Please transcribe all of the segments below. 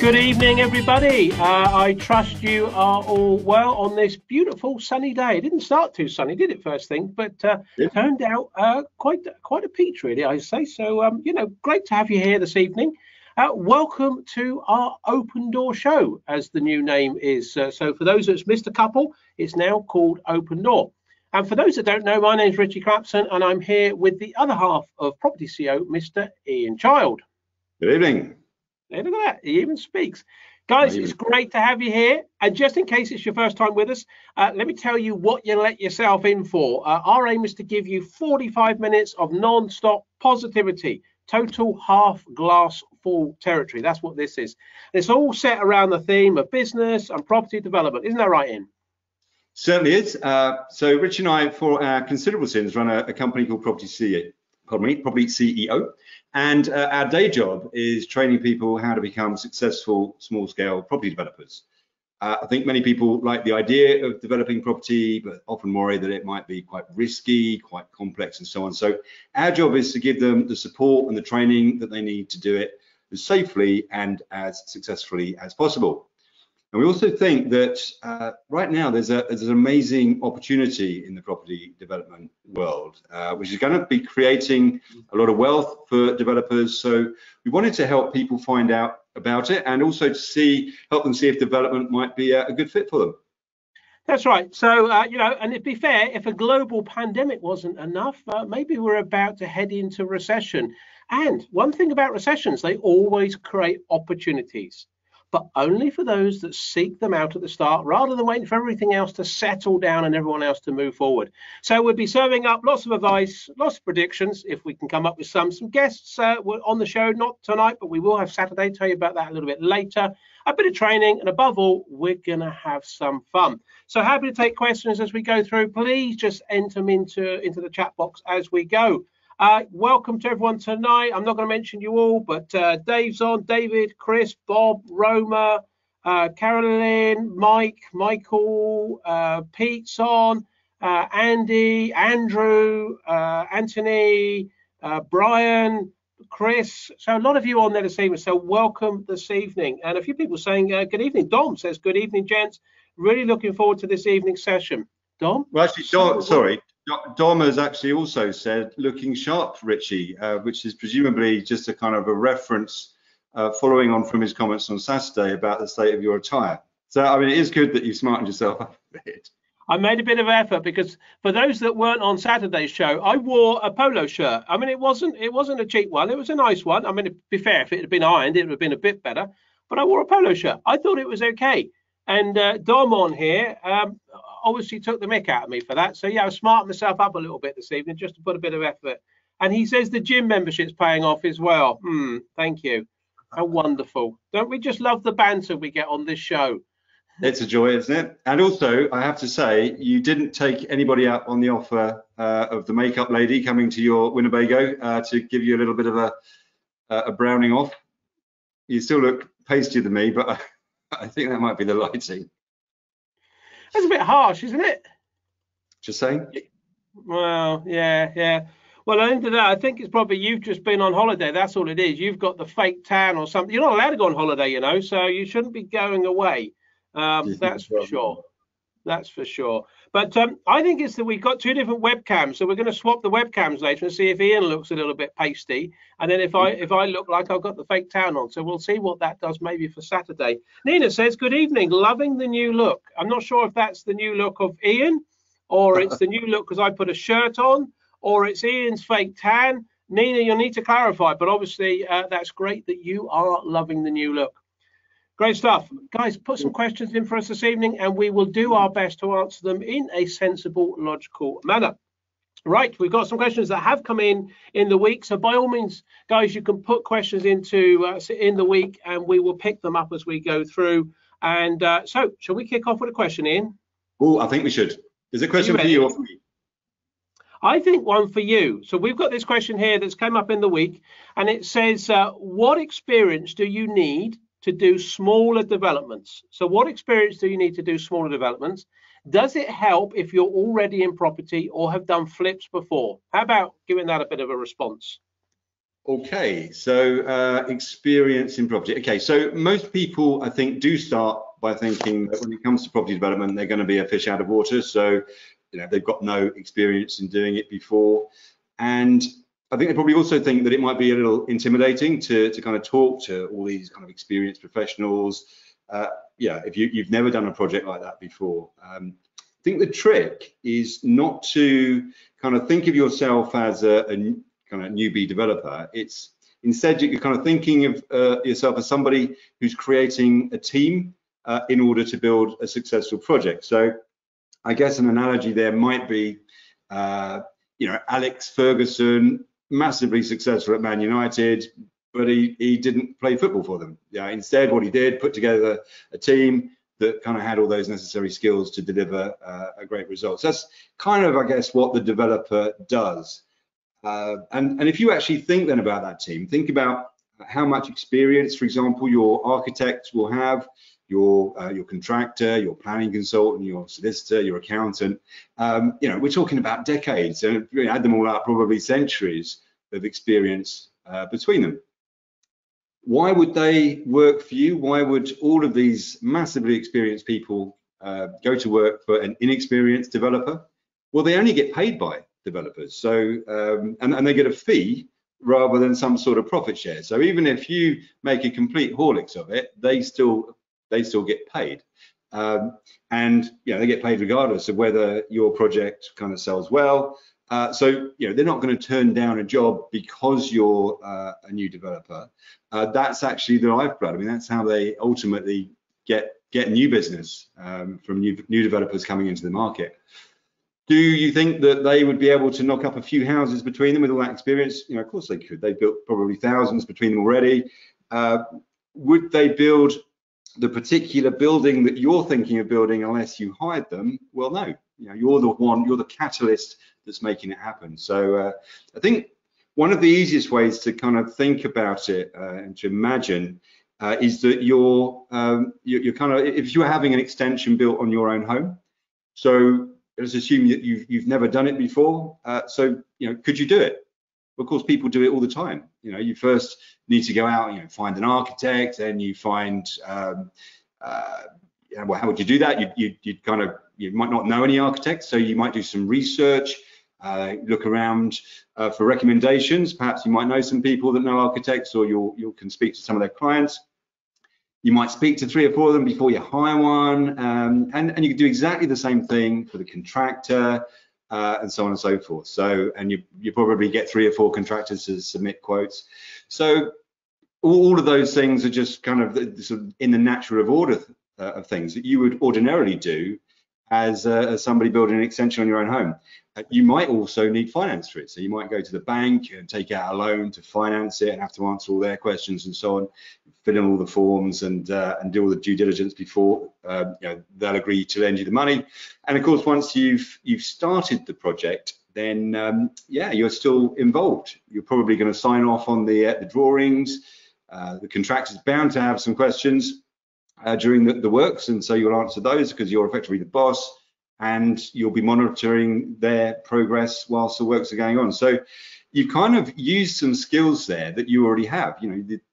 Good evening, everybody. I trust you are all well on this beautiful sunny day. It didn't start too sunny, did it, first thing? But turned out quite a peach, really, I say. So, great to have you here this evening. Welcome to our Open Door Show, as the new name is. So for those that's missed a couple, it's now called Open Door. And for those that don't know, my name is Richie Clapson, and I'm here with the other half of Property CEO, Mr. Ian Child. Good evening. Hey, look at that, he even speaks. Guys, it's great to have you here. And just in case it's your first time with us, let me tell you what you let yourself in for. Our aim is to give you 45 minutes of non-stop positivity, total half glass full territory. That's what this is. And it's all set around the theme of business and property development. Isn't that right, Ian? Certainly is. So Rich and I, for our considerable sins, run a company called propertyCEO. And our day job is training people how to become successful small-scale property developers. I think many people like the idea of developing property, but often worry that it might be quite risky, quite complex, and so on. So our job is to give them the support and the training that they need to do it as safely and as successfully as possible. And we also think that right now there's an amazing opportunity in the property development world, which is going to be creating a lot of wealth for developers. So we wanted to help people find out about it, and also to help them see if development might be a good fit for them. That's right. So, and to be fair, if a global pandemic wasn't enough, maybe we're about to head into recession. And one thing about recessions, they always create opportunities, but only for those that seek them out at the start, rather than waiting for everything else to settle down and everyone else to move forward. So we'll be serving up lots of advice, lots of predictions, if we can come up with some guests on the show, not tonight, but we will have Saturday. Tell you about that a little bit later. A bit of training, and above all, we're going to have some fun. So happy to take questions as we go through. Please just enter them into the chat box as we go. Welcome to everyone tonight. I'm not going to mention you all, but Dave's on, David, Chris, Bob, Roma, Carolyn, Mike, Michael, Pete's on, Andy, Andrew, Anthony, Brian, Chris. So a lot of you on there this evening. So welcome this evening. And a few people saying good evening. Dom says good evening, gents. Really looking forward to this evening's session. Dom? Well, actually, Dom has actually also said looking sharp, Richie, which is presumably just a kind of a reference following on from his comments on Saturday about the state of your attire. So, I mean, it is good that you've smartened yourself up a bit. I made a bit of effort, because for those that weren't on Saturday's show, I wore a polo shirt. I mean, it wasn't a cheap one. It was a nice one. I mean, to be fair, if it had been ironed, it would have been a bit better. But I wore a polo shirt. I thought it was okay. And Dom on here obviously took the mick out of me for that. So yeah, I smartened myself up a little bit this evening just to put a bit of effort. And he says the gym membership's paying off as well. Thank you. How wonderful. Don't we just love the banter we get on this show? It's a joy, isn't it? And also, I have to say, you didn't take anybody up on the offer of the makeup lady coming to your Winnebago to give you a little bit of a browning off. You still look pastier than me, but I think that might be the lighting. That's a bit harsh, isn't it? Just saying. Well, yeah. Well, at the end of that, I think it's probably you've just been on holiday. That's all it is. You've got the fake tan or something. You're not allowed to go on holiday, you know, so you shouldn't be going away. That's for sure. That's for sure. But I think it's that we've got two different webcams, so we're going to swap the webcams later and see if Ian looks a little bit pasty, and then if I look like I've got the fake tan on. So we'll see what that does maybe for Saturday. Nina says, good evening, loving the new look. I'm not sure if that's the new look of Ian, or it's the new look because I put a shirt on, or it's Ian's fake tan. Nina, you'll need to clarify, but obviously that's great that you are loving the new look. Great stuff. Guys, put some questions in for us this evening, and we will do our best to answer them in a sensible, logical manner. Right, we've got some questions that have come in the week. So by all means, guys, you can put questions into in the week, and we will pick them up as we go through. And so shall we kick off with a question, Ian? Oh, I think we should. Is it a question for you or for me? I think one for you. So we've got this question here that's come up in the week, and it says, what experience do you need to do smaller developments? So what experience do you need to do smaller developments? Does it help if you're already in property or have done flips before? How about giving that a bit of a response? Okay, so experience in property. Okay, so most people, I think, do start by thinking that when it comes to property development, they're going to be a fish out of water. So, they've got no experience in doing it before. And I think they probably also think that it might be a little intimidating to kind of talk to all these kind of experienced professionals. Yeah, if you've never done a project like that before. I think the trick is not to kind of think of yourself as a kind of newbie developer. It's instead you're kind of thinking of yourself as somebody who's creating a team in order to build a successful project. So I guess an analogy there might be, Alex Ferguson, massively successful at Man United, but he didn't play football for them. Yeah, instead what he did, put together a team that kind of had all those necessary skills to deliver a great result. So that's kind of, I guess, what the developer does. And if you actually think then about that team, think about how much experience, for example, your architect will have, your contractor, your planning consultant, your solicitor, your accountant. We're talking about decades, and we add them all up, probably centuries of experience between them. Why would they work for you? Why would all of these massively experienced people go to work for an inexperienced developer? Well, they only get paid by developers, so and they get a fee rather than some sort of profit share. So even if you make a complete horlicks of it, they still get paid, and they get paid regardless of whether your project kind of sells well. So they're not going to turn down a job because you're a new developer. That's actually the lifeblood. I mean, that's how they ultimately get new business from new developers coming into the market. Do you think that they would be able to knock up a few houses between them with all that experience? Of course they could. They've built probably thousands between them already. Would they build the particular building that you're thinking of building unless you hired them? Well, no. You're the catalyst that's making it happen. So I think one of the easiest ways to kind of think about it and to imagine is that you're kind of, if you're having an extension built on your own home, so let's assume that you've never done it before. So could you do it? Of course, people do it all the time. You first need to go out, find an architect, and you find, well, how would you do that? You might not know any architects, so you might do some research, look around for recommendations. Perhaps you might know some people that know architects, or you can speak to some of their clients. You might speak to 3 or 4 of them before you hire one, and you can do exactly the same thing for the contractor, and so on and so forth. So, and you probably get 3 or 4 contractors to submit quotes. So all of those things are just kind of sort of in the natural order of things that you would ordinarily do as somebody building an extension on your own home. You might also need finance for it. So you might go to the bank and take out a loan to finance it and have to answer all their questions and so on, fill in all the forms and do all the due diligence before they'll agree to lend you the money. And of course, once you've started the project, then you're still involved. You're probably going to sign off on the drawings. The contractor's bound to have some questions during the works, and so you'll answer those because you're effectively the boss, and you'll be monitoring their progress whilst the works are going on. So you kind of use some skills there that you already have.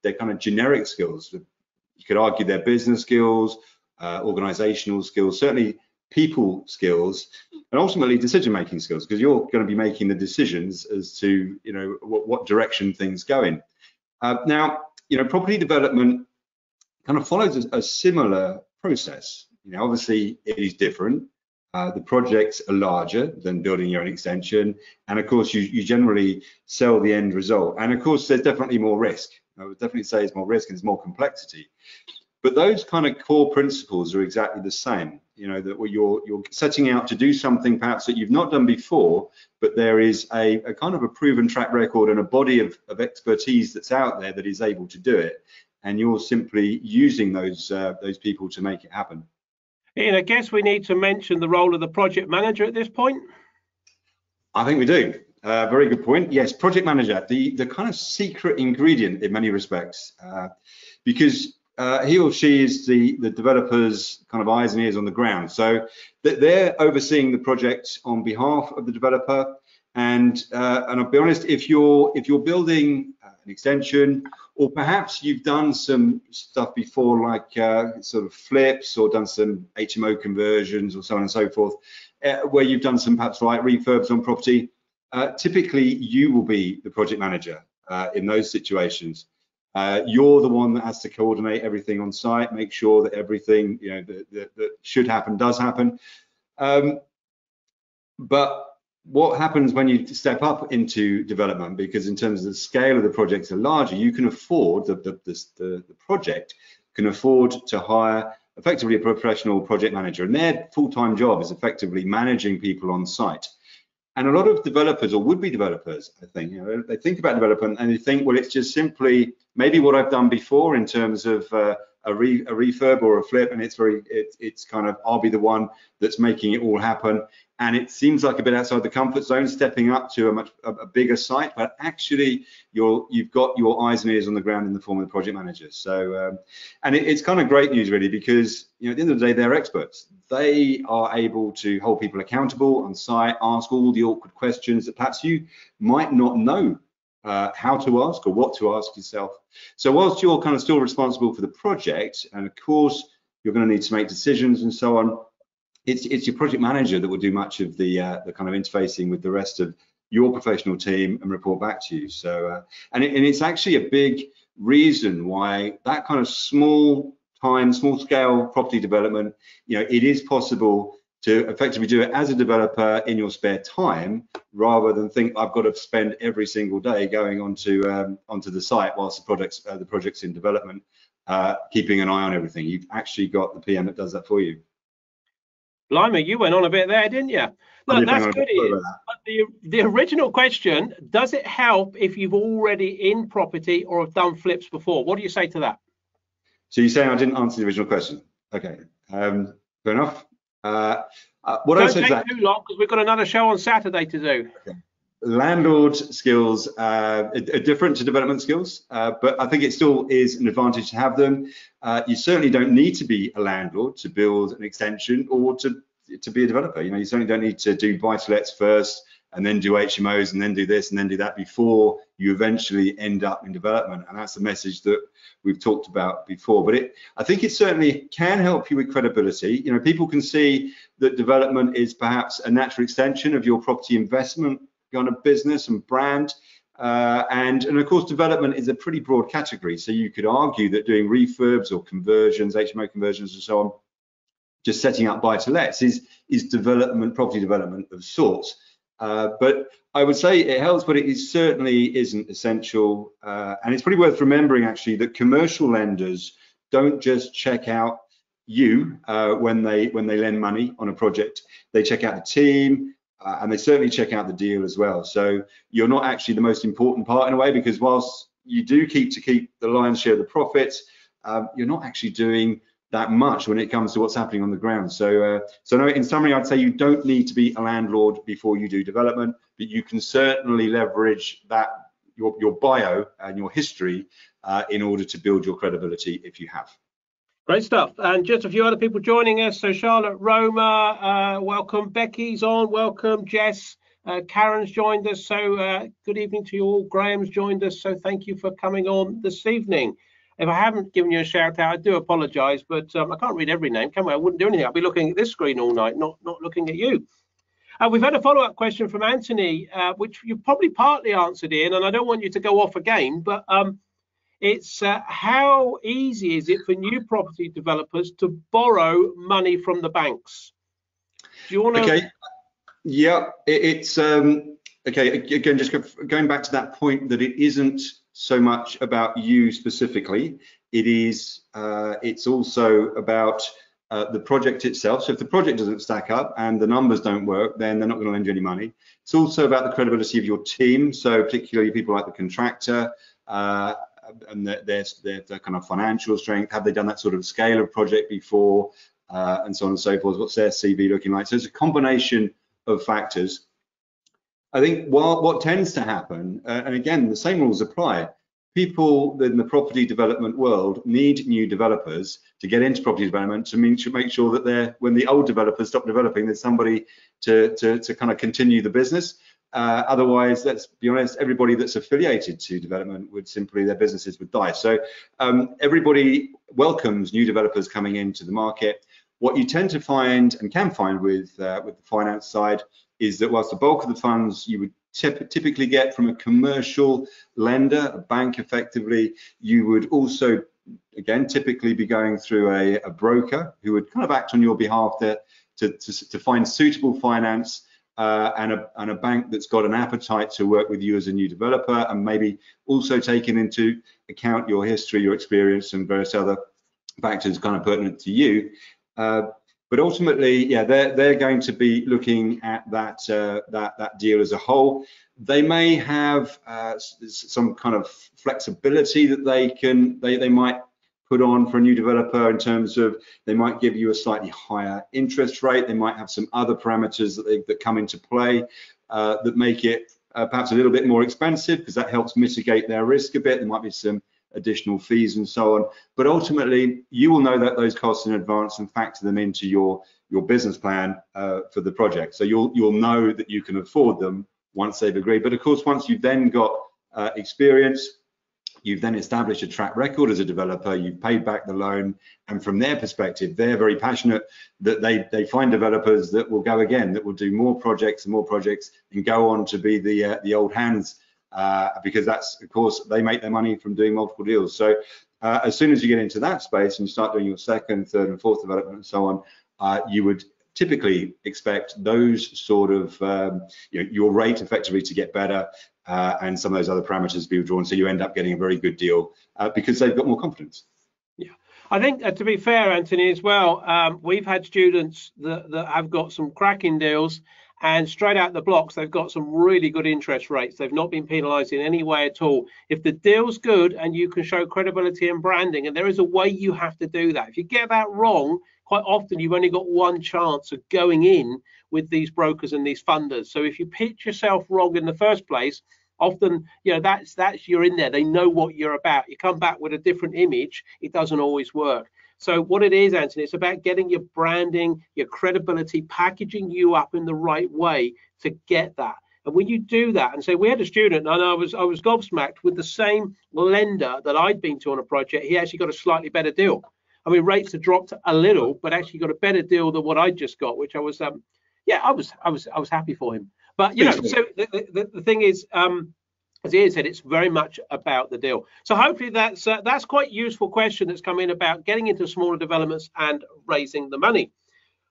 They're kind of generic skills. You could argue they're business skills, organizational skills, certainly people skills, and ultimately decision-making skills, because you're going to be making the decisions as to what direction things go in. Now, property development kind of follows a similar process. Obviously it is different. The projects are larger than building your own extension, and of course you generally sell the end result. And of course there's definitely more risk. I would definitely say it's more risk and there's more complexity. But those kind of core principles are exactly the same. That you're setting out to do something perhaps that you've not done before, but there is a kind of a proven track record and a body of expertise that's out there that is able to do it, and you're simply using those people to make it happen. Ian, I guess we need to mention the role of the project manager at this point. I think we do. Very good point. Yes, project manager, the kind of secret ingredient in many respects, because he or she is the developer's kind of eyes and ears on the ground. So they're overseeing the project on behalf of the developer. And I'll be honest, if you're building an extension, or perhaps you've done some stuff before, like sort of flips, or done some HMO conversions, or so on and so forth, where you've done some perhaps like refurbs on property. Typically, you will be the project manager in those situations. You're the one that has to coordinate everything on site, make sure that everything that should happen does happen. But what happens when you step up into development, because in terms of the scale of the projects are larger, you can afford, the project can afford to hire effectively a professional project manager, and their full-time job is effectively managing people on site. And a lot of developers, or would-be developers, I think, they think about development and they think, well, it's just simply maybe what I've done before in terms of a refurb or a flip, and it's kind of, I'll be the one that's making it all happen. And it seems like a bit outside the comfort zone, stepping up to a bigger site, but actually you've got your eyes and ears on the ground in the form of the project manager. So, and it's kind of great news really, because at the end of the day, they're experts. They are able to hold people accountable on site, ask all the awkward questions that perhaps you might not know how to ask or what to ask yourself. So whilst you're kind of still responsible for the project, and of course you're going to need to make decisions and so on, it's your project manager that will do much of the kind of interfacing with the rest of your professional team and report back to you. So and it's actually a big reason why that kind of small scale property development, it is possible to effectively do it as a developer in your spare time, rather than think I've got to spend every single day going onto the site whilst the project's in development, keeping an eye on everything. You've actually got the PM that does that for you. Blimey, you went on a bit there, didn't you? Look, that's good. But the original question, does it help if you've already in property or have done flips before? What do you say to that? So you're saying I didn't answer the original question? Okay, fair enough. What Don't I said take too long, because we've got another show on Saturday to do. Okay. Landlord skills are different to development skills, but I think it still is an advantage to have them. You certainly don't need to be a landlord to build an extension or to be a developer. You certainly don't need to do buy-to-lets first and then do HMOs and then do this and then do that before you eventually end up in development. And that's the message that we've talked about before. But I think it certainly can help you with credibility. People can see that development is perhaps a natural extension of your property investment kind of business and brand. And of course, development is a pretty broad category. So you could argue that doing refurbs or conversions, HMO conversions and so on, just setting up buy-to-lets is development, property development of sorts. But I would say it helps, but it certainly isn't essential. And it's pretty worth remembering actually that commercial lenders don't just check out you when they lend money on a project. They check out the team, and they certainly check out the deal as well. So you're not actually the most important part in a way, because whilst you do keep the lion's share of the profits, you're not actually doing that much when it comes to what's happening on the ground. So no, in summary, I'd say you don't need to be a landlord before you do development, but you can certainly leverage that your bio and your history in order to build your credibility if you have. Great stuff. And just a few other people joining us. So Charlotte Roma, welcome. Becky's on, welcome. Jess, Karen's joined us. So good evening to you all. Graham's joined us. So thank you for coming on this evening. If I haven't given you a shout out, I do apologise, but I can't read every name, can we? I wouldn't do anything. I'll be looking at this screen all night, not looking at you. We've had a follow-up question from Anthony, which you probably partly answered, Ian, and I don't want you to go off again, but it's how easy is it for new property developers to borrow money from the banks? Do you want to? Okay. Yeah, it's okay. Again, just going back to that point that it isn't so much about you specifically. It is. It's also about the project itself. So if the project doesn't stack up and the numbers don't work, then they're not going to lend you any money. It's also about the credibility of your team. So particularly people like the contractor. And their kind of financial strength. Have they done that sort of scale of project before, and so on and so forth? What's their CV looking like? So it's a combination of factors. I think what tends to happen, and again, the same rules apply. People in the property development world need new developers to get into property development to make sure that when the old developers stop developing, there's somebody to kind of continue the business. Otherwise, let's be honest, everybody that's affiliated to development would simply, their businesses would die. So everybody welcomes new developers coming into the market. What you tend to find and can find with the finance side is that whilst the bulk of the funds you would typically get from a commercial lender, a bank effectively, you would also, again, typically be going through a broker who would kind of act on your behalf to find suitable finance, and a bank that's got an appetite to work with you as a new developer, and maybe also taking into account your history, your experience, and various other factors kind of pertinent to you. But ultimately, yeah, they're going to be looking at that deal as a whole. They may have some kind of flexibility that they might put on for a new developer, in terms of they might give you a slightly higher interest rate. They might have some other parameters that come into play that make it perhaps a little bit more expensive, because that helps mitigate their risk a bit. There might be some additional fees and so on, but ultimately you will know that those costs in advance and factor them into your business plan for the project. So you'll know that you can afford them once they've agreed. But of course, once you've then got experience, you've then established a track record as a developer, you've paid back the loan, and from their perspective, they're very passionate that they find developers that will go again, that will do more projects and more projects, and go on to be the old hands, because that's, of course, they make their money from doing multiple deals. So as soon as you get into that space and you start doing your second, third, and fourth development and so on, you would typically expect those sort of your rate effectively to get better, and some of those other parameters to be withdrawn, so you end up getting a very good deal because they've got more confidence. Yeah, I think to be fair, Anthony, as well, we've had students that have got some cracking deals, and straight out the blocks they've got some really good interest rates. They've not been penalised in any way at all. If the deal's good and you can show credibility and branding, and there is a way you have to do that. If you get that wrong, quite often you've only got one chance of going in with these brokers and these funders. So if you pitch yourself wrong in the first place, often, you know, that's you're in there. They know what you're about. You come back with a different image, it doesn't always work. So what it is, Anthony, it's about getting your branding, your credibility, packaging you up in the right way to get that. And when you do that, and say, we had a student, and I was gobsmacked with the same lender that I'd been to on a project. He actually got a slightly better deal. I mean, rates have dropped a little, but actually got a better deal than what I just got, which I was, yeah, I was happy for him. But you know, so the thing is, as Ian said, it's very much about the deal. So hopefully that's quite useful question that's come in about getting into smaller developments and raising the money.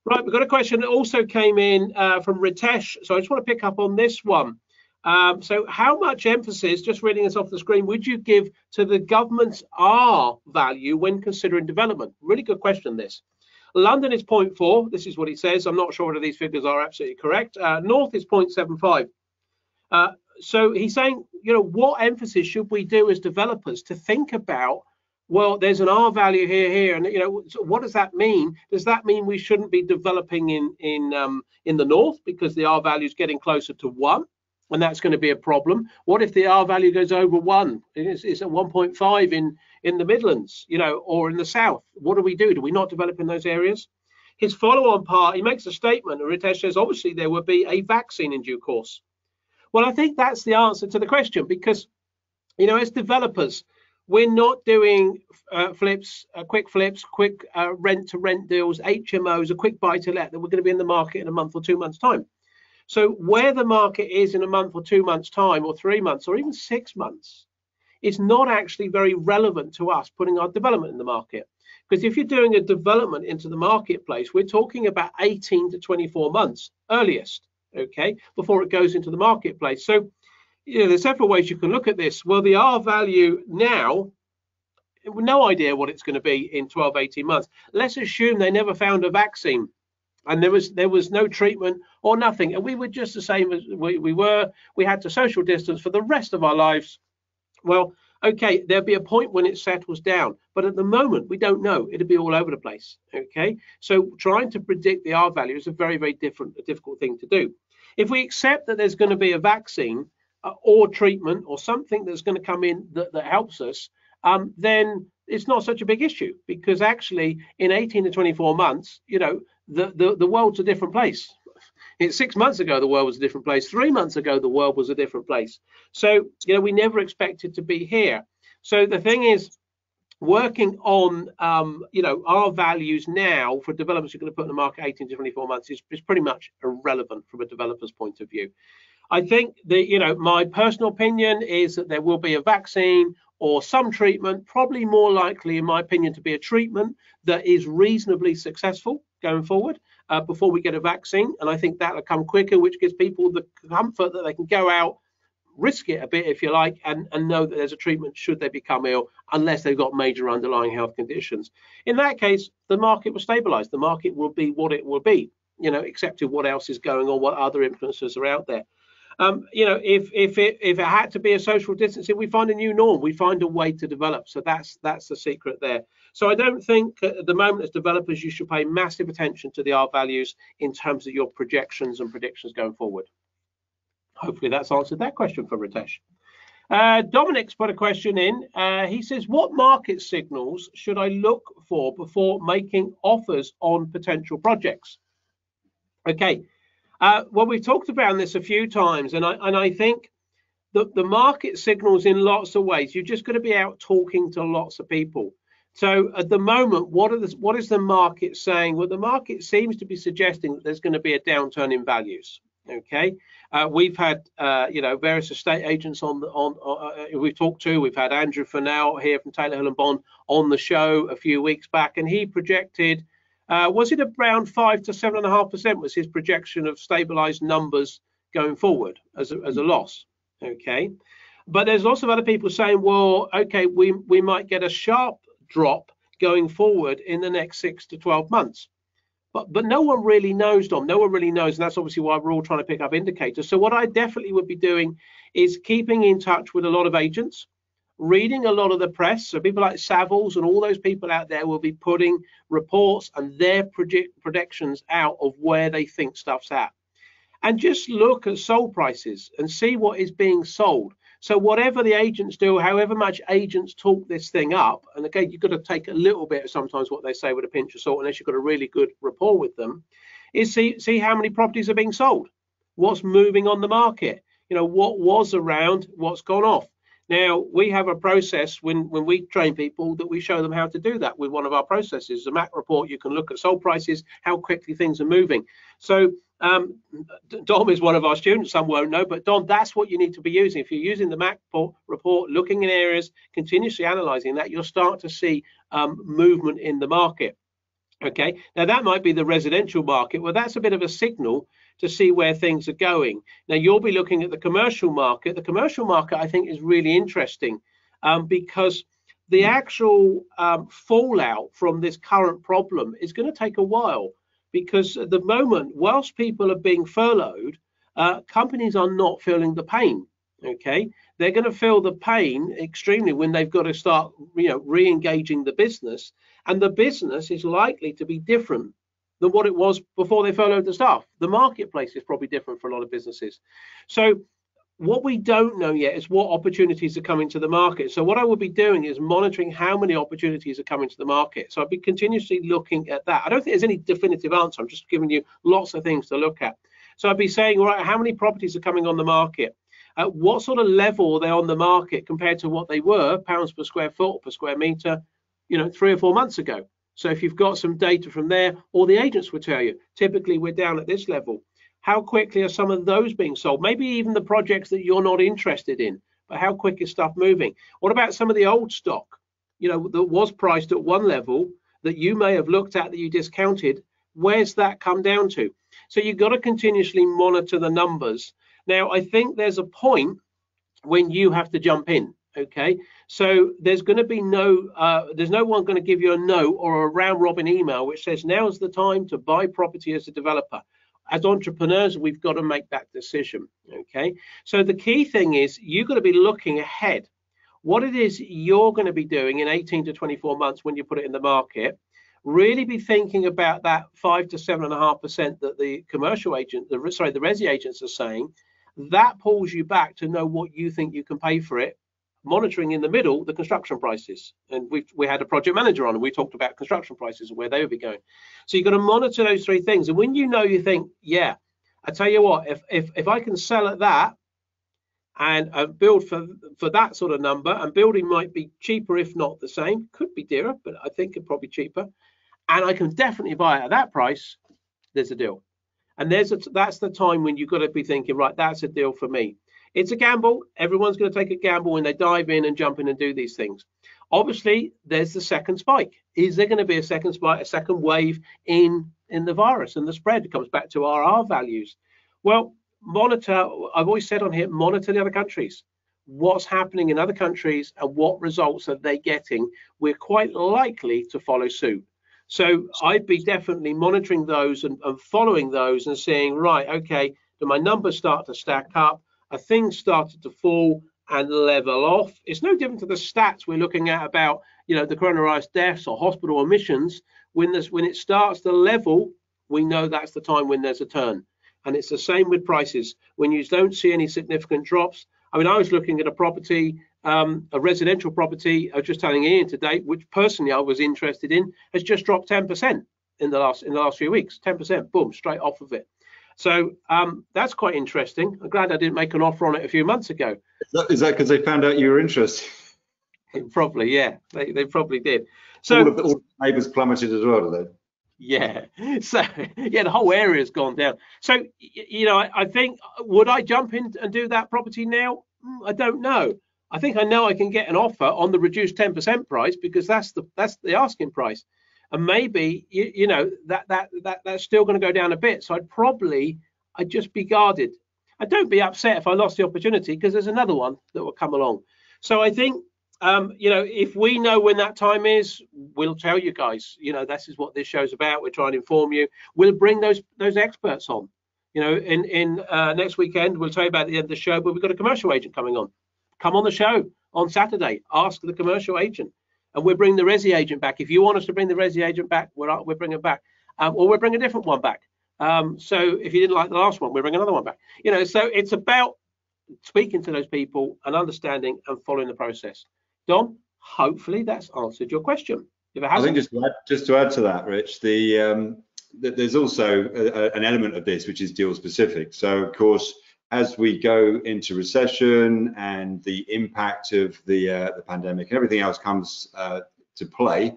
Right, we've got a question that also came in from Ritesh. So I just want to pick up on this one. So how much emphasis, just reading this off the screen, would you give to the government's R value when considering development? Really good question, this. London is 0.4. This is what he says. I'm not sure whether these figures are absolutely correct. North is 0.75. So he's saying, you know, what emphasis should we do as developers to think about, well, there's an R value here, and you know, so what does that mean? Does that mean we shouldn't be developing in the north because the R value is getting closer to 1, and that's going to be a problem? What if the R value goes over 1? It's at 1.5 in the Midlands, you know, or in the south? What do we do? Do we not develop in those areas? His follow-on part, he makes a statement, and Ritesh says, obviously there will be a vaccine in due course. Well, I think that's the answer to the question, because, you know, as developers, we're not doing quick flips, quick rent-to-rent deals, HMOs, a quick buy-to-let that we're going to be in the market in a month or 2 months' time. So where the market is in a month or 2 months' time, or 3 months, or even 6 months, is not actually very relevant to us putting our development in the market. Because if you're doing a development into the marketplace, we're talking about 18 to 24 months earliest, okay, before it goes into the marketplace. So, you know, there's several ways you can look at this. Well, the R value now, no idea what it's going to be in 12, 18 months. Let's assume they never found a vaccine and there was no treatment or nothing, and we were just the same as we had to social distance for the rest of our lives. Well, okay, there'll be a point when it settles down, but at the moment we don't know. It'll be all over the place. Okay, so trying to predict the R value is a very, very difficult thing to do. If we accept that there's going to be a vaccine or treatment or something that's going to come in that helps us, then it's not such a big issue, because actually in 18 to 24 months, you know, the world's a different place. 6 months ago, the world was a different place. 3 months ago, the world was a different place. So, we never expected to be here. So the thing is, working on, our values now for developers who are going to put in the market 18 to 24 months is pretty much irrelevant from a developer's point of view. I think that, my personal opinion is that there will be a vaccine or some treatment, probably more likely, in my opinion, to be a treatment that is reasonably successful going forward before we get a vaccine. And I think that'll come quicker, which gives people the comfort that they can go out, risk it a bit, if you like, and know that there's a treatment should they become ill, unless they've got major underlying health conditions. In that case, the market will stabilize. The market will be what it will be, accepting what else is going on, what other influences are out there. If it had to be a social distancing, we find a new norm. We find a way to develop. So that's the secret there. So I don't think at the moment as developers you should pay massive attention to the R values in terms of your projections and predictions going forward. Hopefully that's answered that question for Ritesh. Dominic's put a question in. He says, what market signals should I look for before making offers on potential projects? Okay. Well, we've talked about this a few times, and I think that the market signals in lots of ways. You're just going to be out talking to lots of people. So at the moment, what is the market saying? Well, the market seems to be suggesting that there's going to be a downturn in values. Okay, we've had various estate agents we've talked to. We've had Andrew Fennell here from Taylor Hill and Bond on the show a few weeks back, and he projected. Was it around 5 to 7.5% was his projection of stabilized numbers going forward as a loss? Okay, but there's lots of other people saying, well, okay, we might get a sharp drop going forward in the next 6 to 12 months. But no one really knows, Dom. No one really knows, and that's obviously why we're all trying to pick up indicators. So what I definitely would be doing is keeping in touch with a lot of agents, reading a lot of the press. So people like Savills and all those people out there will be putting reports and their predictions out of where they think stuff's at. And just look at sold prices and see what is being sold. So whatever the agents do, however much agents talk this thing up, and again, you've got to take a little bit of sometimes what they say with a pinch of salt, unless you've got a really good rapport with them, is see how many properties are being sold, what's moving on the market, what was around, what's gone off. Now, we have a process when we train people that we show them how to do that with one of our processes. The MAC report, you can look at sold prices, how quickly things are moving. So Dom is one of our students, some won't know, but Dom, that's what you need to be using. If you're using the MAC report, looking in areas, continuously analyzing that, you'll start to see movement in the market. Okay, now that might be the residential market. Well, that's a bit of a signal to see where things are going. Now, you'll be looking at the commercial market. The commercial market, I think, is really interesting because the actual fallout from this current problem is going to take a while, because at the moment, whilst people are being furloughed, companies are not feeling the pain. Okay, they're going to feel the pain extremely when they've got to start, re-engaging the business, and the business is likely to be different than what it was before they furloughed the staff. The marketplace is probably different for a lot of businesses. So what we don't know yet is what opportunities are coming to the market. So what I will be doing is monitoring how many opportunities are coming to the market. So I'll be continuously looking at that. I don't think there's any definitive answer. I'm just giving you lots of things to look at. So I'll be saying, all right, how many properties are coming on the market? At what sort of level are they on the market compared to what they were, pounds per square foot, per square meter, 3 or 4 months ago? So if you've got some data from there, or the agents will tell you, typically we're down at this level. How quickly are some of those being sold? Maybe even the projects that you're not interested in, but how quick is stuff moving? What about some of the old stock, that was priced at one level that you may have looked at that you discounted? Where's that come down to? So you've got to continuously monitor the numbers. Now, I think there's a point when you have to jump in. Okay, so there's going to be there's no one going to give you a no or a round robin email which says now's the time to buy property as a developer. As entrepreneurs, we've got to make that decision. Okay, so the key thing is you've got to be looking ahead. What it is you're going to be doing in 18 to 24 months when you put it in the market. Really be thinking about that 5 to 7.5% that the commercial agent, the resi agents are saying. That pulls you back to know what you think you can pay for it. Monitoring in the middle the construction prices, and we had a project manager on and we talked about construction prices and where they would be going. So you've got to monitor those three things, and when you think, yeah, I tell you what, if I can sell at that and build for that sort of number, and building might be cheaper, if not the same, could be dearer, but I think it's probably cheaper, and I can definitely buy it at that price, there's a deal. And that's the time when you've got to be thinking, right, that's a deal for me. It's a gamble. Everyone's going to take a gamble when they dive in and jump in and do these things. Obviously, there's the second spike. Is there going to be a second spike, a second wave in the virus and the spread? It comes back to our R values. Well, monitor, I've always said on here, monitor the other countries. What's happening in other countries and what results are they getting? We're quite likely to follow suit. So I'd be definitely monitoring those and following those and saying, right, okay, do my numbers start to stack up? Are things started to fall and level off? It's no different to the stats we're looking at about, you know, the coronavirus deaths or hospital admissions. When it starts to level, we know that's the time when there's a turn. And it's the same with prices. When you don't see any significant drops. I mean, I was looking at a property, a residential property, I was just telling Ian today, which personally I was interested in, has just dropped 10% in the last few weeks. 10%, boom, straight off of it. So that's quite interesting. I'm glad I didn't make an offer on it a few months ago. Is that because they found out you were interested? Probably, yeah, they probably did. So all the neighbours plummeted as well, do they? Yeah, so yeah, the whole area's gone down. So you know, I think, would I jump in and do that property now? I don't know. I think I know I can get an offer on the reduced 10% price, because that's the asking price, and maybe you know that's still going to go down a bit. So I'd just be guarded. And don't be upset if I lost the opportunity, because there's another one that will come along. So I think, you know, if we know when that time is, we'll tell you guys. You know, this is what this show's about. We're trying to inform you. We'll bring those experts on. You know, in next weekend, we'll tell you about the end of the show, but we've got a commercial agent coming on. Come on the show on Saturday. Ask the commercial agent, and we'll bring the resi agent back. If you want us to bring the resi agent back, we'll bring it back, or we'll bring a different one back. So if you didn't like the last one, we'll bring another one back. You know, so it's about speaking to those people and understanding and following the process. Dom, hopefully that's answered your question. If it hasn't, I think just to add to that, Rich, there's also an element of this which is deal specific. So of course, as we go into recession and the impact of the pandemic and everything else comes to play,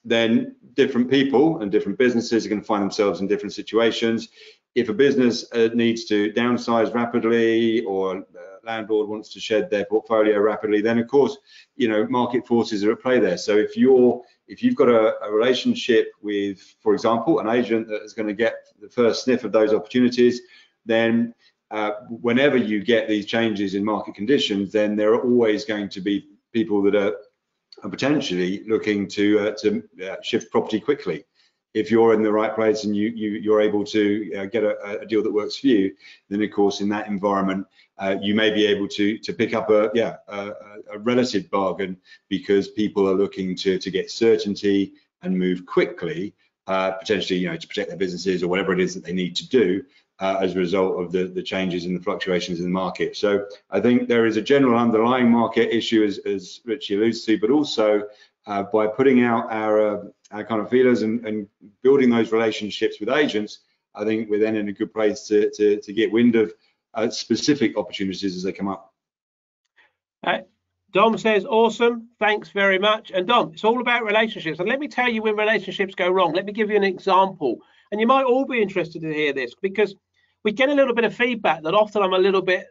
then different people and different businesses are going to find themselves in different situations. If a business needs to downsize rapidly, or landlord wants to shed their portfolio rapidly, then of course, you know, market forces are at play there. So if you've got a relationship with, for example, an agent that is going to get the first sniff of those opportunities, then whenever you get these changes in market conditions, then there are always going to be people that are potentially looking to shift property quickly. If you're in the right place and you're able to get a deal that works for you, then of course in that environment you may be able to pick up a relative bargain, because people are looking to get certainty and move quickly, potentially, you know, to protect their businesses or whatever it is that they need to do as a result of the changes and the fluctuations in the market. So I think there is a general underlying market issue, as Richie alludes to, but also by putting out our kind of feelers and building those relationships with agents, I think we're then in a good place to get wind of specific opportunities as they come up. Dom says, awesome, thanks very much. And Dom, it's all about relationships. And let me tell you when relationships go wrong. Let me give you an example. And you might all be interested to hear this, because we get a little bit of feedback that often I'm a little bit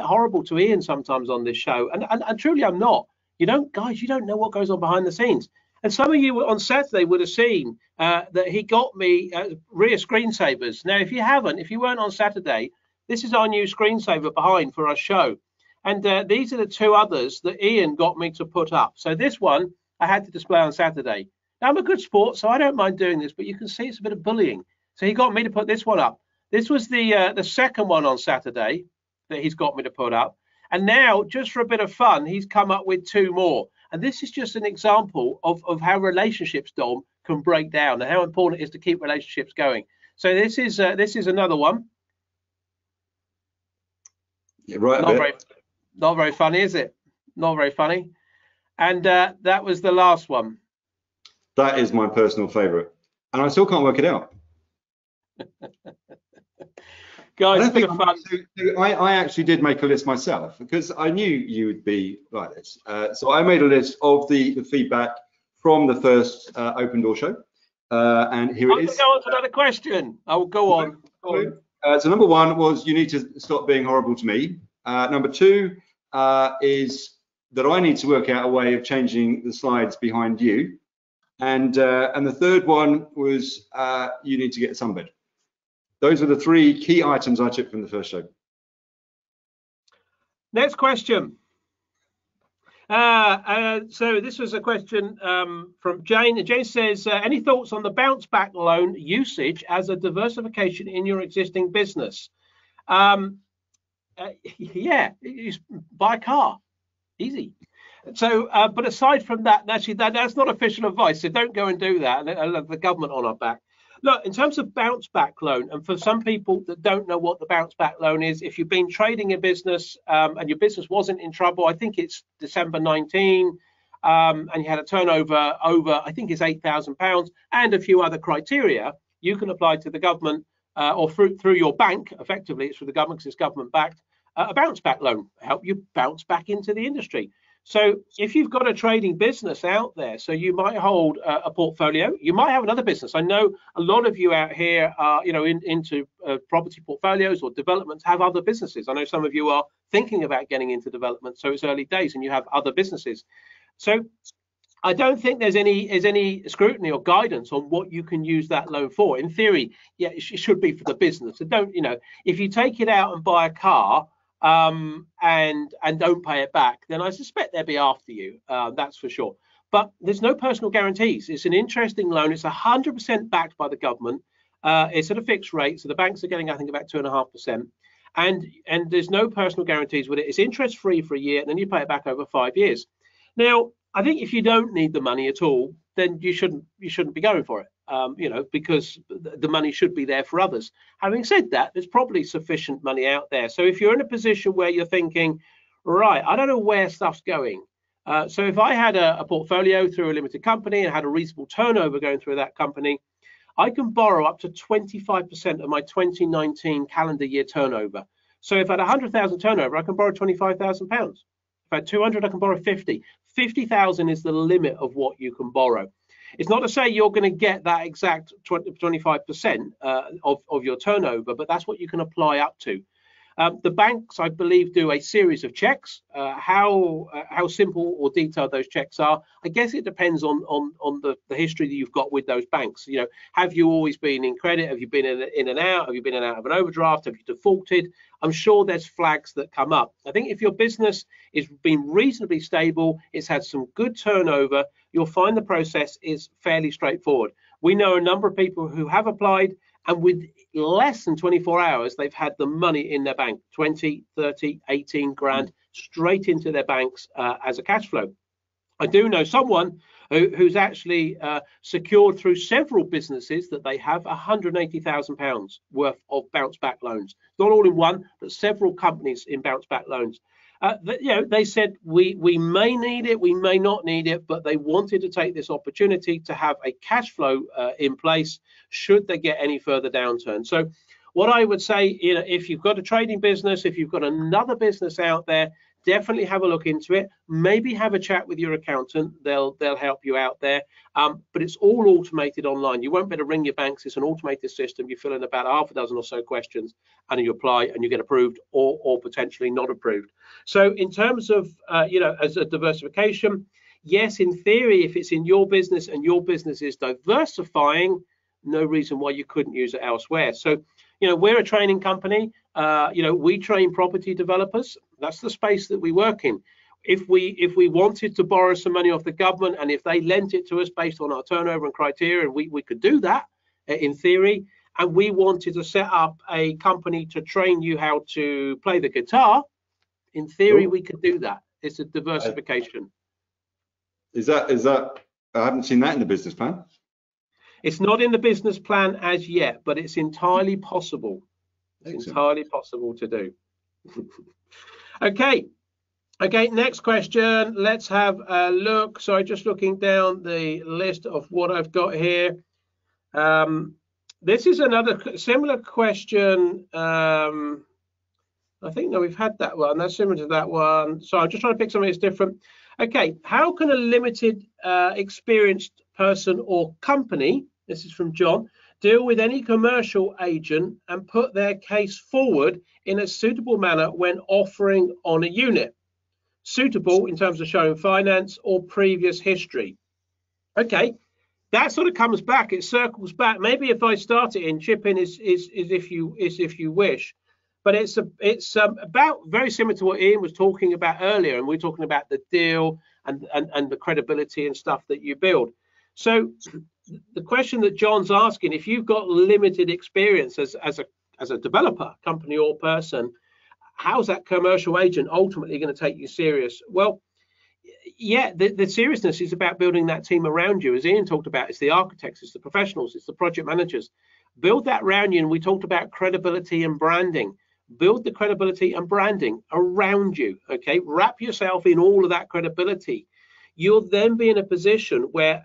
horrible to Ian sometimes on this show. And truly I'm not. You don't know what goes on behind the scenes. And some of you on Saturday would have seen that he got me rear screensavers. Now, if you weren't on Saturday, this is our new screensaver behind for our show. And these are the two others that Ian got me to put up. So this one I had to display on Saturday. Now, I'm a good sport, so I don't mind doing this, but you can see it's a bit of bullying. So he got me to put this one up. This was the second one on Saturday that he's got me to put up. And now, just for a bit of fun, he's come up with two more. And this is just an example of how relationships, Dom, can break down and how important it is to keep relationships going. So this is another one. Yeah, right. Not very funny, is it? Not very funny. And that was the last one. That is my personal favorite, and I still can't work it out. Guys, it's been fun. I actually did make a list myself because I knew you would be like this. So I made a list of the feedback from the first Open Door show. And here it is. Go on to another question. I will go on. So number one was you need to stop being horrible to me. Number two is that I need to work out a way of changing the slides behind you. And the third one was you need to get a sunbed. Those are the three key items I took from the first show. Next question. So this was a question from Jane. Jane says, any thoughts on the bounce back loan usage as a diversification in your existing business? Yeah, you buy a car, easy. So, but aside from that, actually, that's not official advice. So don't go and do that. And the government on our back. Look, in terms of bounce back loan, and for some people that don't know what the bounce back loan is, if you've been trading a business and your business wasn't in trouble, I think it's December 19, and you had a turnover over, I think it's £8,000 and a few other criteria, you can apply to the government or through your bank. Effectively, it's through the government because it's government backed, a bounce back loan, help you bounce back into the industry. So if you've got a trading business out there, so you might hold a portfolio, you might have another business. I know a lot of you out here are, into property portfolios or developments, have other businesses. I know some of you are thinking about getting into development, so it's early days and you have other businesses. So I don't think there's any scrutiny or guidance on what you can use that loan for. In theory, yeah, it should be for the business. So don't, if you take it out and buy a car, and don't pay it back, then I suspect they'll be after you. That's for sure. But there's no personal guarantees. It's an interesting loan. It's 100% backed by the government. It's at a fixed rate, so the banks are getting, I think, about 2.5%. And there's no personal guarantees with it. It's interest free for a year, and then you pay it back over 5 years. Now, I think if you don't need the money at all, then you shouldn't be going for it. Because the money should be there for others. Having said that, there's probably sufficient money out there. So if you're in a position where you're thinking, right, I don't know where stuff's going. So if I had a portfolio through a limited company and had a reasonable turnover going through that company, I can borrow up to 25% of my 2019 calendar year turnover. So if I had 100,000 turnover, I can borrow £25,000. If I had 200, I can borrow 50. 50,000 is the limit of what you can borrow. It's not to say you're going to get that exact 25% of your turnover, but that's what you can apply up to. The banks, I believe, do a series of checks. How simple or detailed those checks are, I guess it depends on the history that you've got with those banks. Have you always been in credit? Have you been in and out? Have you been in and out of an overdraft? Have you defaulted? I'm sure there's flags that come up. I think if your business has been reasonably stable, it's had some good turnover, you'll find the process is fairly straightforward. We know a number of people who have applied, and with less than 24 hours, they've had the money in their bank, 20, 30, 18 grand straight into their banks as a cash flow. I do know someone who's actually secured through several businesses that they have £180,000 worth of bounce back loans. Not all in one, but several companies in bounce back loans. They said we may need it, we may not need it, but they wanted to take this opportunity to have a cash flow in place should they get any further downturn. So what I would say, if you've got a trading business, if you've got another business out there, definitely have a look into it. Maybe have a chat with your accountant. They'll help you out there. But it's all automated online. You won't be able to ring your banks. It's an automated system. You fill in about half a dozen or so questions, and you apply, and you get approved or potentially not approved. So in terms of as a diversification, yes, in theory, if it's in your business and your business is diversifying, no reason why you couldn't use it elsewhere. So we're a training company. We train property developers. That's the space that we work in. If we wanted to borrow some money off the government, and if they lent it to us based on our turnover and criteria, and we could do that in theory, and we wanted to set up a company to train you how to play the guitar, in theory, we could do that. It's a diversification. Is that? I haven't seen that in the business plan. It's not in the business plan as yet, but it's entirely possible. It's entirely possible to do. Okay, next question. Let's have a look. Sorry, just looking down the list of what I've got here. This is another similar question. I think, no, we've had that one. That's similar to that one. So I'm just trying to pick something that's different. Okay, how can a limited experienced person or company, this is from John, deal with any commercial agent and put their case forward in a suitable manner when offering on a unit? Suitable in terms of showing finance or previous history. Okay, that sort of comes back, it circles back. Maybe if I start it in, chip in is if you wish. But it's about very similar to what Ian was talking about earlier, and we're talking about the deal and the credibility and stuff that you build. So the question that John's asking, if you've got limited experience as a developer, company or person, how's that commercial agent ultimately going to take you serious? Well, yeah, the seriousness is about building that team around you. As Ian talked about, it's the architects, it's the professionals, it's the project managers. Build that around you, and we talked about credibility and branding. Build the credibility and branding around you, okay? Wrap yourself in all of that credibility. You'll then be in a position where,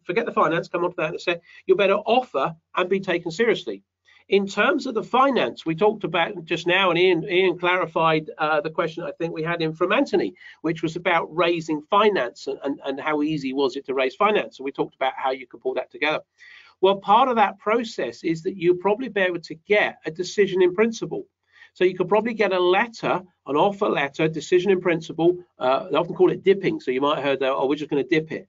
forget the finance, come on to that in a sec, you'll better offer and be taken seriously. In terms of the finance, we talked about just now, and Ian clarified the question I think we had in from Anthony, which was about raising finance and how easy was it to raise finance. So we talked about how you could pull that together. Well, part of that process is that you'll probably be able to get a decision in principle. So you could probably get a letter, an offer letter, decision in principle. They often call it dipping. So you might have heard that, oh, we're just going to dip it.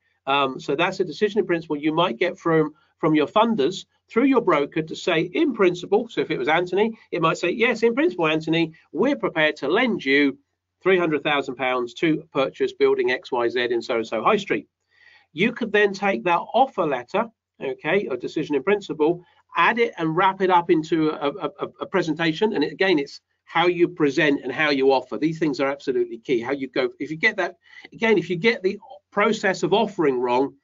So that's a decision in principle you might get from your funders through your broker to say in principle. So if it was Anthony, it might say, yes, in principle, Anthony, we're prepared to lend you £300,000 to purchase building XYZ in so-and-so High Street. You could then take that offer letter, okay, a decision in principle, add it and wrap it up into a presentation. And again, it's how you present and how you offer. These things are absolutely key. How you go, if you get that, again, if you get the process of offering wrong,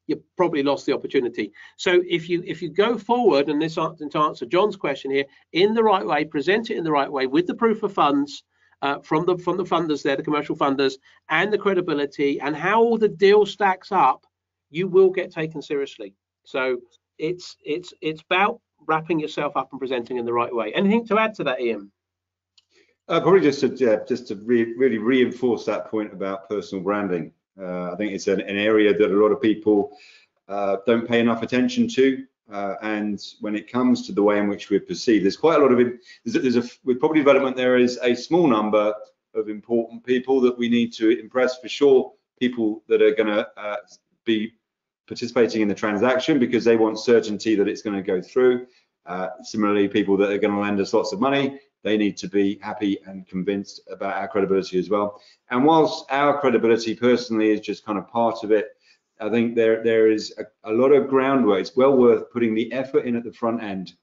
you probably lost the opportunity. So if you go forward, and this to answer John's question here, in the right way, present it in the right way with the proof of funds from the funders there, the commercial funders, and the credibility and how all the deal stacks up, you will get taken seriously. So it's about wrapping yourself up and presenting in the right way. Anything to add to that, Ian? Probably just to really reinforce that point about personal branding. I think it's an area that a lot of people don't pay enough attention to, and when it comes to the way in which we're perceived, there's quite a lot of it. With property development, there is a small number of important people that we need to impress for sure. People that are going to be participating in the transaction because they want certainty that it's going to go through. Similarly, people that are going to lend us lots of money, they need to be happy and convinced about our credibility as well. And whilst our credibility personally is just kind of part of it, I think there is a lot of groundwork. It's well worth putting the effort in at the front end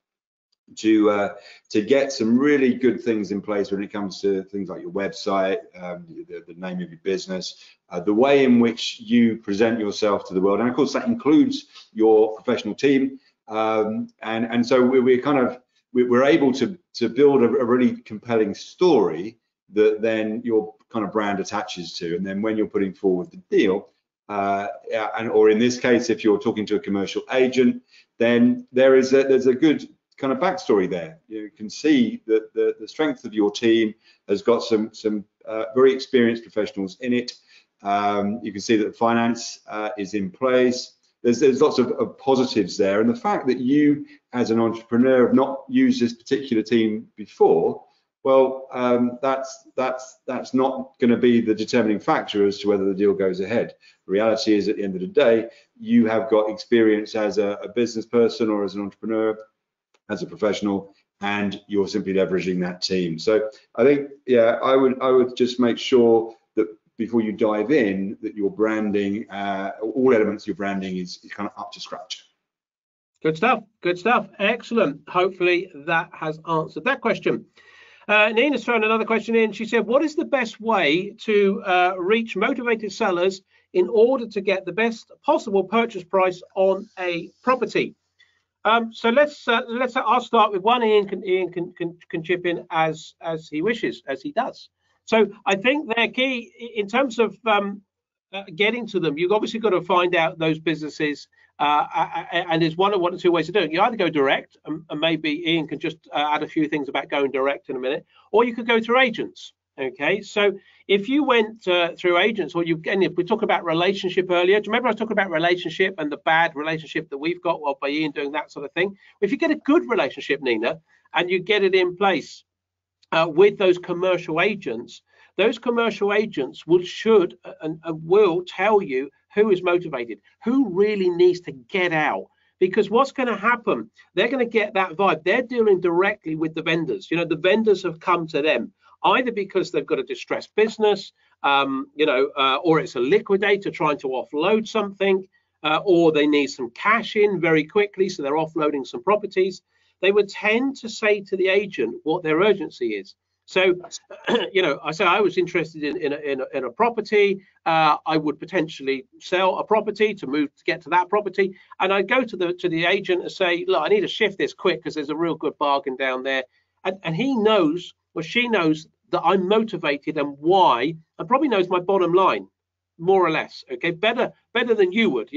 to get some really good things in place when it comes to things like your website, the name of your business, the way in which you present yourself to the world, and of course that includes your professional team. And so we're able to build a really compelling story that then your kind of brand attaches to, and then when you're putting forward the deal, or in this case, if you're talking to a commercial agent, then there's a good kind of backstory there. You can see that the strength of your team has got some very experienced professionals in it. You can see that the finance is in place. There's lots of positives there, and the fact that you as an entrepreneur have not used this particular team before, well, that's not going to be the determining factor as to whether the deal goes ahead. The reality is, at the end of the day, you have got experience as a business person or as an entrepreneur, as a professional, and you're simply leveraging that team. So I think, yeah, I would just make sure that before you dive in, that your branding, all elements of your branding is kind of up to scratch. Good stuff. Good stuff. Excellent. Hopefully that has answered that question. Nina's thrown another question in. She said, what is the best way to reach motivated sellers in order to get the best possible purchase price on a property? So I'll start with one. Ian can chip in as he wishes, as he does. So I think they're key in terms of getting to them, you've obviously got to find out those businesses, and there's one or two ways to do it. You either go direct, and maybe Ian can just add a few things about going direct in a minute, or you could go through agents. Okay, so if you went through agents, or if we talked about relationship earlier, do you remember I was talking about relationship and the bad relationship that we've got, well, by Ian doing that sort of thing? If you get a good relationship, Nina, and you get it in place with those commercial agents, those commercial agents should will tell you who is motivated, who really needs to get out. Because what's going to happen, they're going to get that vibe. They're dealing directly with the vendors. You know, the vendors have come to them either because they've got a distressed business, or it's a liquidator trying to offload something, or they need some cash in very quickly, so they're offloading some properties. They would tend to say to the agent what their urgency is. So, I say I was interested in a property. I would potentially sell a property to get to that property, and I'd go to the agent and say, look, I need to shift this quick because there's a real good bargain down there, and he knows or she knows that I'm motivated and why, and probably knows my bottom line, more or less. Okay, better than you would,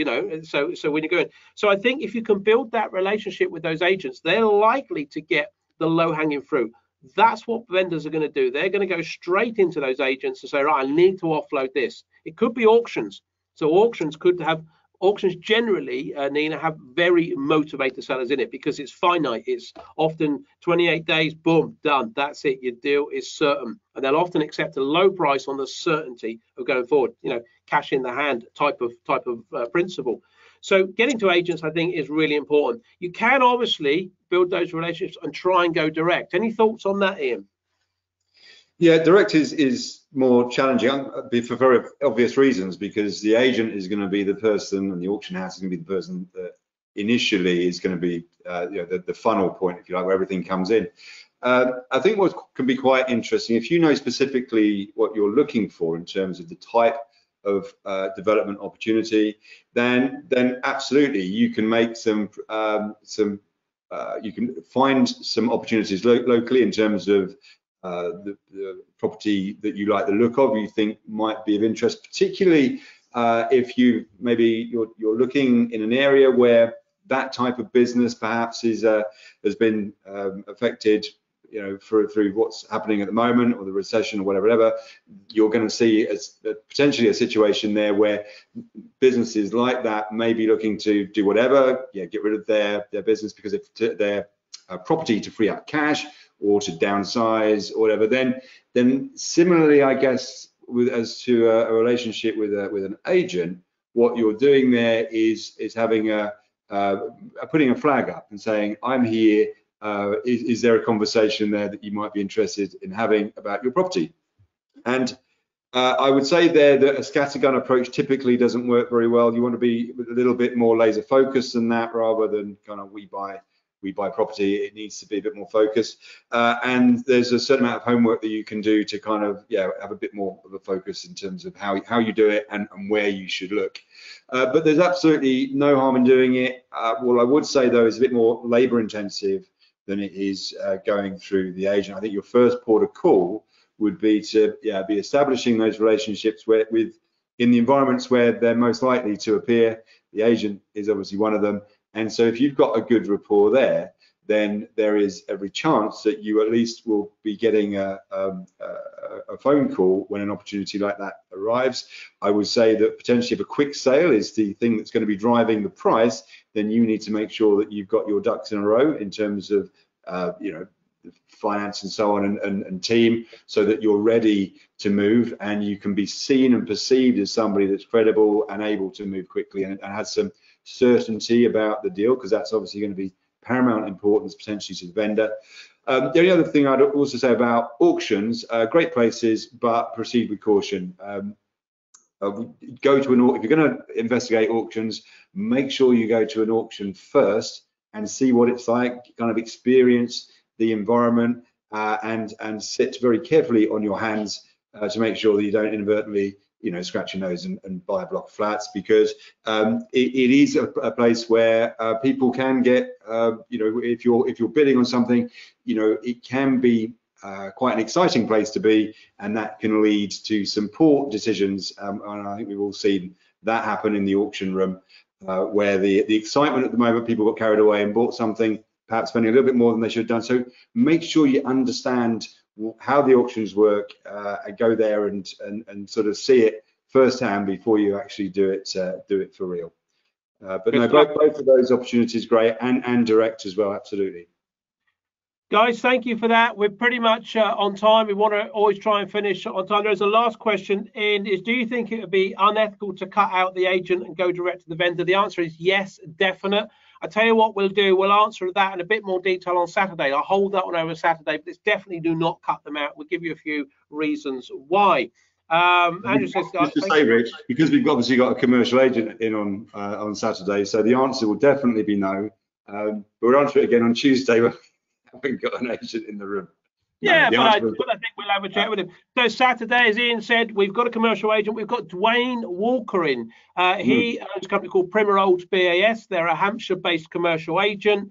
So when you go in, so I think if you can build that relationship with those agents, they're likely to get the low-hanging fruit. That's what vendors are going to do. They're going to go straight into those agents and say, right, I need to offload this. It could be auctions. So auctions generally, Nina, have very motivated sellers in it because it's finite. It's often 28 days, boom, done. That's it. Your deal is certain. And they'll often accept a low price on the certainty of going forward, cash in the hand type of principle. So getting to agents, I think, is really important. You can obviously build those relationships and try and go direct. Any thoughts on that, Ian? Yeah, direct is more challenging for very obvious reasons, because the agent is going to be the person, and the auction house is going to be the person that initially is going to be the funnel point, if you like, where everything comes in. I think what can be quite interesting, if you know specifically what you're looking for in terms of the type of development opportunity, then absolutely you can make you can find some opportunities locally in terms of the property that you like the look of, you think might be of interest, particularly if you're looking in an area where that type of business perhaps has been affected, through what's happening at the moment, or the recession, or whatever. You're going to see potentially a situation there where businesses like that may be looking to do whatever, get rid of their business because of their property to free up cash, or to downsize, or whatever. Then similarly, I guess, as to a relationship with an agent, what you're doing there is having putting a flag up and saying, I'm here. Is there a conversation there that you might be interested in having about your property? And I would say there that a scattergun approach typically doesn't work very well. You want to be a little bit more laser focused than that, rather than kind of we buy property. It needs to be a bit more focused, and there's a certain amount of homework that you can do to kind of have a bit more of a focus in terms of how you do it and where you should look. But there's absolutely no harm in doing it. What I would say though is a bit more labor intensive than it is going through the agent. I think your first port of call would be to be establishing those relationships in the environments where they're most likely to appear. The agent is obviously one of them. And so if you've got a good rapport there, then there is every chance that you at least will be getting a phone call when an opportunity like that arrives. I would say that potentially if a quick sale is the thing that's going to be driving the price, then you need to make sure that you've got your ducks in a row in terms of finance and so on, and team, so that you're ready to move and you can be seen and perceived as somebody that's credible and able to move quickly and has some certainty about the deal, because that's obviously going to be paramount importance potentially to the vendor. The only other thing I'd also say about auctions, great places, but proceed with caution. Go to if you're going to investigate auctions, make sure you go to an auction first and see what it's like, kind of experience the environment, and sit very carefully on your hands to make sure that you don't inadvertently scratch your nose and buy a block of flats, because it is a place where people can get, if you're bidding on something, it can be quite an exciting place to be, and that can lead to some poor decisions. And I think we've all seen that happen in the auction room, where the excitement at the moment, people got carried away and bought something, perhaps spending a little bit more than they should have done. So make sure you understand how the auctions work, and go there and sort of see it firsthand before you actually do it for real. But no, both of those opportunities great, and direct as well, absolutely. Guys, thank you for that. We're pretty much on time. We want to always try and finish on time. There's a last question in, is do you think it would be unethical to cut out the agent and go direct to the vendor? The answer is yes, definite. I tell you what we'll do, we'll answer that in a bit more detail on Saturday. I'll hold that one over Saturday, but it's definitely do not cut them out. We'll give you a few reasons why. Andrew says, just to say, Rich, because we've obviously got a commercial agent in on Saturday, so the answer will definitely be no. But we'll answer it again on Tuesday when we haven't got an agent in the room. Yeah, but I think we'll have a chat with him. So Saturday, as Ian said, we've got a commercial agent. We've got Dwayne Walker in. He owns a company called Primrose BAS. They're a Hampshire-based commercial agent.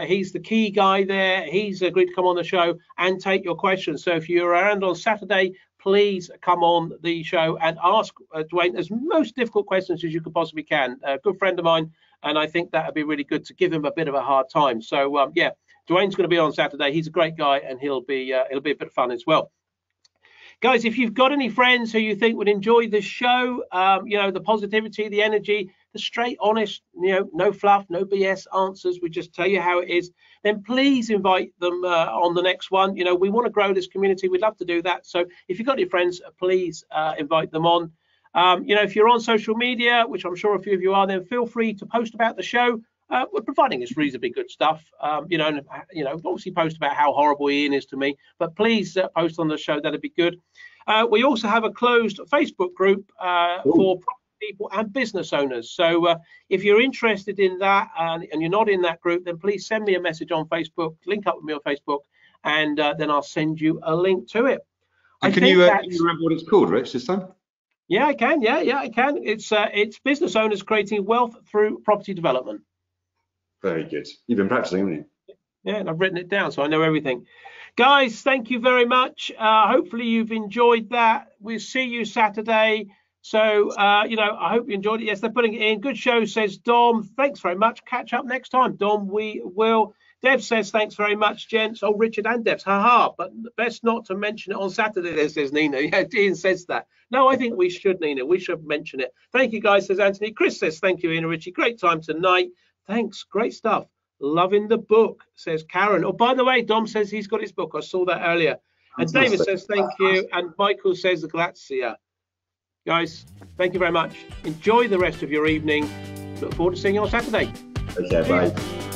He's the key guy there. He's agreed to come on the show and take your questions. So if you're around on Saturday, please come on the show and ask Dwayne as most difficult questions as you could possibly can. A good friend of mine, and I think that would be really good to give him a bit of a hard time. So yeah, Dwayne's going to be on Saturday. He's a great guy, and he'll be a bit of fun as well. Guys, if you've got any friends who you think would enjoy this show, you know, the positivity, the energy, the straight, honest, you know, no fluff, no BS answers, we just tell you how it is, then please invite them on the next one. You know, we want to grow this community. We'd love to do that. So if you've got any friends, please invite them on. You know, if you're on social media, which I'm sure a few of you are, then feel free to post about the show. We're providing us reasonably good stuff, you know, obviously post about how horrible Ian is to me, but please post on the show. That'd be good. We also have a closed Facebook group for property people and business owners. So if you're interested in that and you're not in that group, then please send me a message on Facebook, link up with me on Facebook, and then I'll send you a link to it. Can you remember what it's called, Rich, this time? Yeah, I can. Yeah, I can. It's business owners creating wealth through property development. Very good. You've been practicing, haven't you? Yeah, and I've written it down, so I know everything. Guys, thank you very much. Hopefully you've enjoyed that. We'll see you Saturday. So, you know, I hope you enjoyed it. Yes, they're putting it in. Good show, says Dom. Thanks very much. Catch up next time, Dom. We will. Deb says, thanks very much, gents. Oh, Richard and Deb's. Ha-ha. But best not to mention it on Saturday, there, says Nina. Yeah, Ian says that. No, I think we should, Nina. We should mention it. Thank you, guys, says Anthony. Chris says, thank you, Ian and Richie. Great time tonight. Thanks. Great stuff. Loving the book, says Karen. Oh, by the way, Dom says he's got his book. I saw that earlier. And David says thank you. And Michael says grazie. Guys, thank you very much. Enjoy the rest of your evening. Look forward to seeing you on Saturday. Okay, bye.